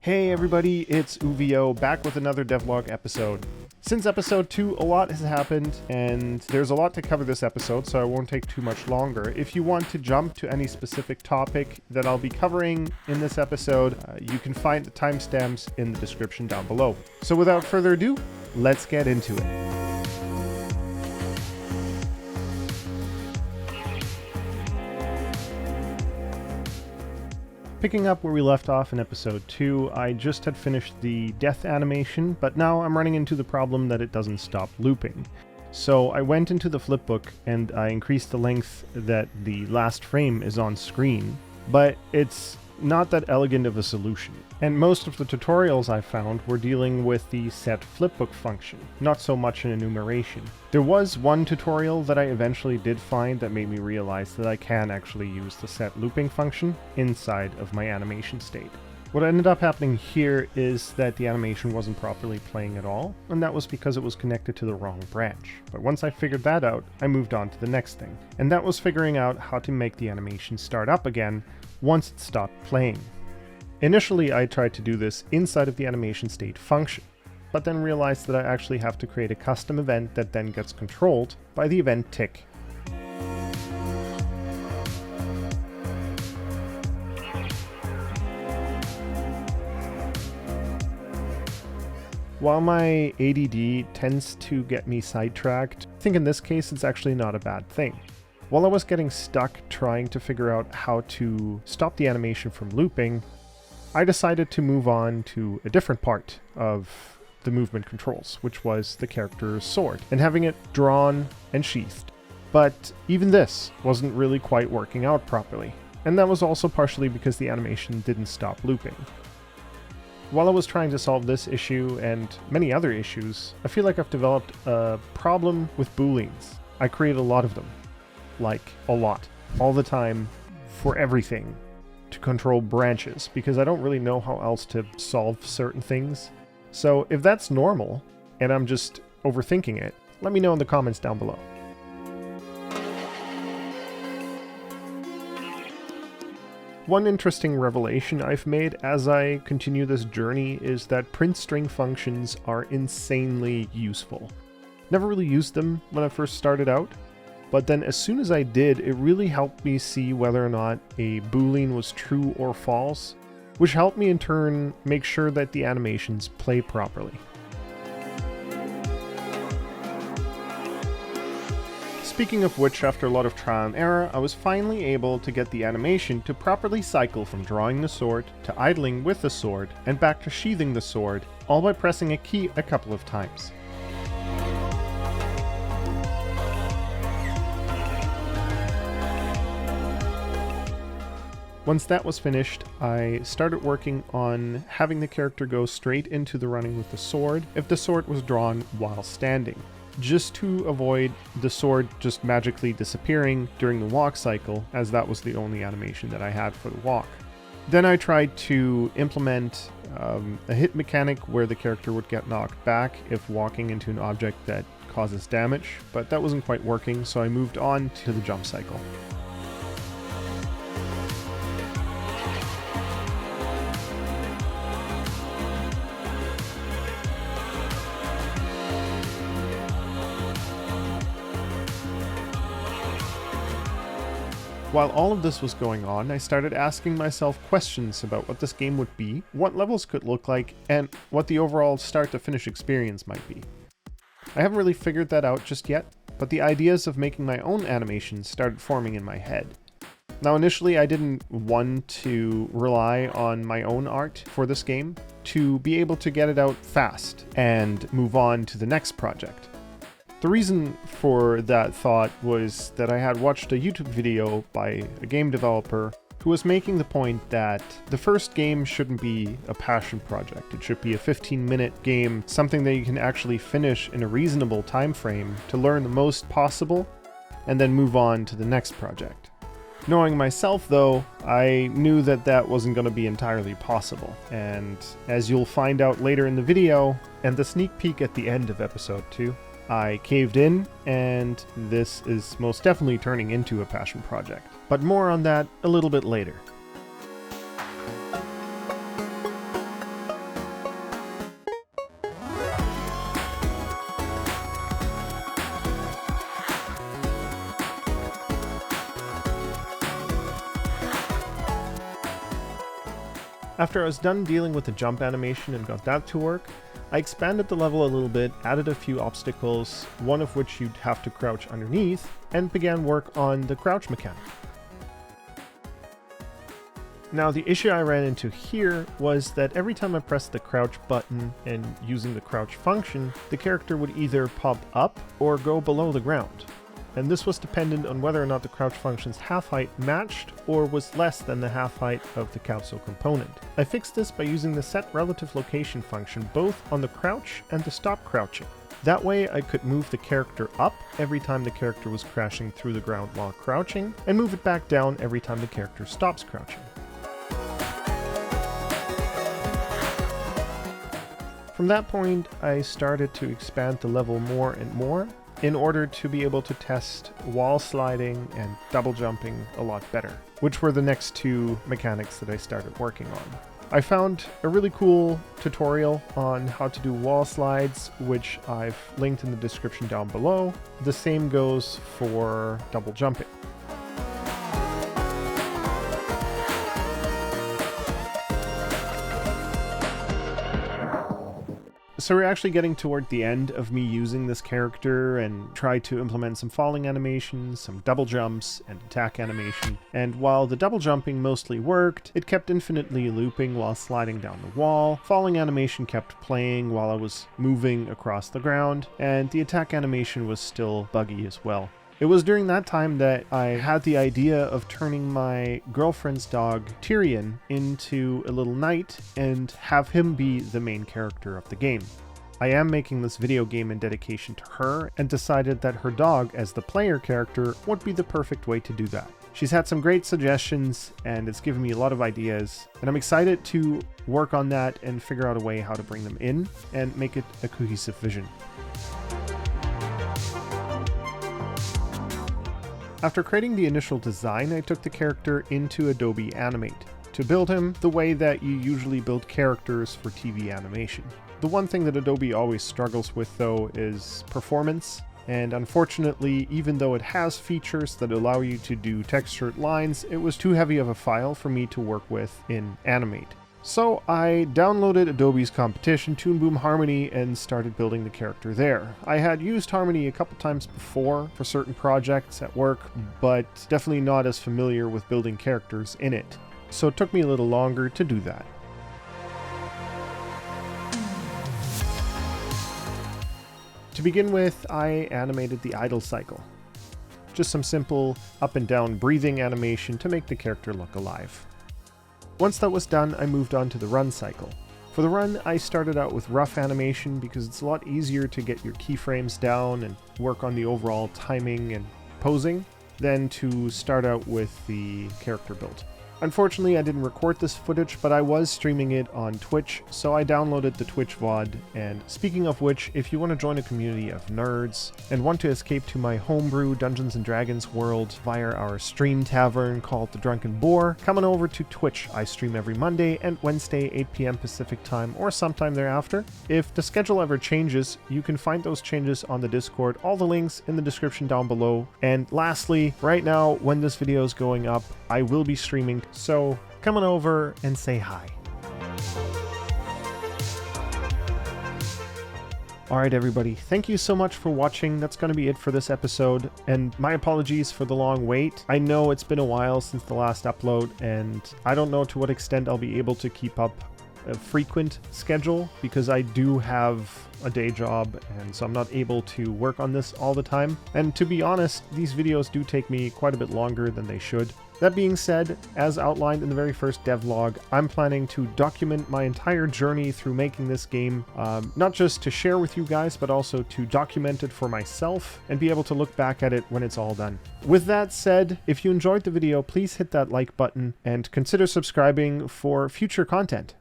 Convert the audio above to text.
Hey everybody, it's Uvio back with another Devlog episode. Since episode 2, a lot has happened, and there's a lot to cover this episode, so I won't take too much longer. If you want to jump to any specific topic that I'll be covering in this episode, you can find the timestamps in the description down below. So without further ado, let's get into it. Picking up where we left off in episode 2, I just had finished the death animation, but now I'm running into the problem that it doesn't stop looping. So I went into the flipbook and I increased the length that the last frame is on screen, but it's not that elegant of a solution. And most of the tutorials I found were dealing with the set flipbook function, not so much an enumeration. There was one tutorial that I eventually did find that made me realize that I can actually use the set looping function inside of my animation state. What ended up happening here is that the animation wasn't properly playing at all, and that was because it was connected to the wrong branch. But once I figured that out, I moved on to the next thing, and that was figuring out how to make the animation start up again once it stopped playing. Initially, I tried to do this inside of the animation state function, but then realized that I actually have to create a custom event that then gets controlled by the event tick. While my ADD tends to get me sidetracked, I think in this case it's actually not a bad thing. While I was getting stuck trying to figure out how to stop the animation from looping, I decided to move on to a different part of the movement controls, which was the character's sword, and having it drawn and sheathed. But even this wasn't really quite working out properly, and that was also partially because the animation didn't stop looping. While I was trying to solve this issue and many other issues, I feel like I've developed a problem with booleans. I create a lot of them. Like, a lot. All the time, for everything. To control branches, because I don't really know how else to solve certain things. So if that's normal, and I'm just overthinking it, let me know in the comments down below. One interesting revelation I've made as I continue this journey is that print string functions are insanely useful. Never really used them when I first started out, but then as soon as I did, it really helped me see whether or not a boolean was true or false, which helped me in turn make sure that the animations play properly. Speaking of which, after a lot of trial and error, I was finally able to get the animation to properly cycle from drawing the sword, to idling with the sword, and back to sheathing the sword, all by pressing a key a couple of times. Once that was finished, I started working on having the character go straight into the running with the sword if the sword was drawn while standing, just to avoid the sword just magically disappearing during the walk cycle, as that was the only animation that I had for the walk. Then I tried to implement a hit mechanic where the character would get knocked back if walking into an object that causes damage, but that wasn't quite working, so I moved on to the jump cycle. While all of this was going on, I started asking myself questions about what this game would be, what levels could look like, and what the overall start-to-finish experience might be. I haven't really figured that out just yet, but the ideas of making my own animations started forming in my head. Now initially I didn't want to rely on my own art for this game to be able to get it out fast and move on to the next project. The reason for that thought was that I had watched a YouTube video by a game developer who was making the point that the first game shouldn't be a passion project. It should be a 15-minute game, something that you can actually finish in a reasonable time frame to learn the most possible, and then move on to the next project. Knowing myself though, I knew that that wasn't going to be entirely possible, and as you'll find out later in the video, and the sneak peek at the end of episode 2, I caved in, and this is most definitely turning into a passion project. But more on that a little bit later. After I was done dealing with the jump animation and got that to work, I expanded the level a little bit, added a few obstacles, one of which you'd have to crouch underneath, and began work on the crouch mechanic. Now, the issue I ran into here was that every time I pressed the crouch button and using the crouch function, the character would either pop up or go below the ground. And this was dependent on whether or not the crouch function's half height matched or was less than the half height of the cancel component. I fixed this by using the set relative location function both on the crouch and the stop crouching. That way I could move the character up every time the character was crashing through the ground while crouching, and move it back down every time the character stops crouching. From that point, I started to expand the level more and more in order to be able to test wall sliding and double jumping a lot better, which were the next two mechanics that I started working on. I found a really cool tutorial on how to do wall slides, which I've linked in the description down below. The same goes for double jumping. So we're actually getting toward the end of me using this character and try to implement some falling animations, some double jumps, and attack animation. And while the double jumping mostly worked, it kept infinitely looping while sliding down the wall. Falling animation kept playing while I was moving across the ground, and the attack animation was still buggy as well. It was during that time that I had the idea of turning my girlfriend's dog, Tyrion, into a little knight and have him be the main character of the game. I am making this video game in dedication to her and decided that her dog as the player character would be the perfect way to do that. She's had some great suggestions and it's given me a lot of ideas, and I'm excited to work on that and figure out a way how to bring them in and make it a cohesive vision. After creating the initial design, I took the character into Adobe Animate to build him the way that you usually build characters for TV animation. The one thing that Adobe always struggles with though is performance, and unfortunately, even though it has features that allow you to do textured lines, it was too heavy of a file for me to work with in Animate. So I downloaded Adobe's competition, Toon Boom Harmony, and started building the character there. I had used Harmony a couple times before for certain projects at work, but definitely not as familiar with building characters in it. So it took me a little longer to do that. To begin with, I animated the idle cycle. Just some simple up and down breathing animation to make the character look alive. Once that was done, I moved on to the run cycle. For the run, I started out with rough animation because it's a lot easier to get your keyframes down and work on the overall timing and posing than to start out with the character build. Unfortunately, I didn't record this footage, but I was streaming it on Twitch, so I downloaded the Twitch VOD. And speaking of which, if you want to join a community of nerds and want to escape to my homebrew Dungeons & Dragons world via our stream tavern called The Drunken Boar, come on over to Twitch. I stream every Monday and Wednesday, 8 p.m. Pacific time or sometime thereafter. If the schedule ever changes, you can find those changes on the Discord. All the links in the description down below. And lastly, right now, when this video is going up, I will be streaming, so come on over and say hi. Alright everybody, thank you so much for watching. That's going to be it for this episode, and my apologies for the long wait. I know it's been a while since the last upload, and I don't know to what extent I'll be able to keep up a frequent schedule because I do have a day job, and so I'm not able to work on this all the time. And to be honest, these videos do take me quite a bit longer than they should. That being said, as outlined in the very first devlog, I'm planning to document my entire journey through making this game, not just to share with you guys, but also to document it for myself and be able to look back at it when it's all done. With that said, if you enjoyed the video, please hit that like button and consider subscribing for future content.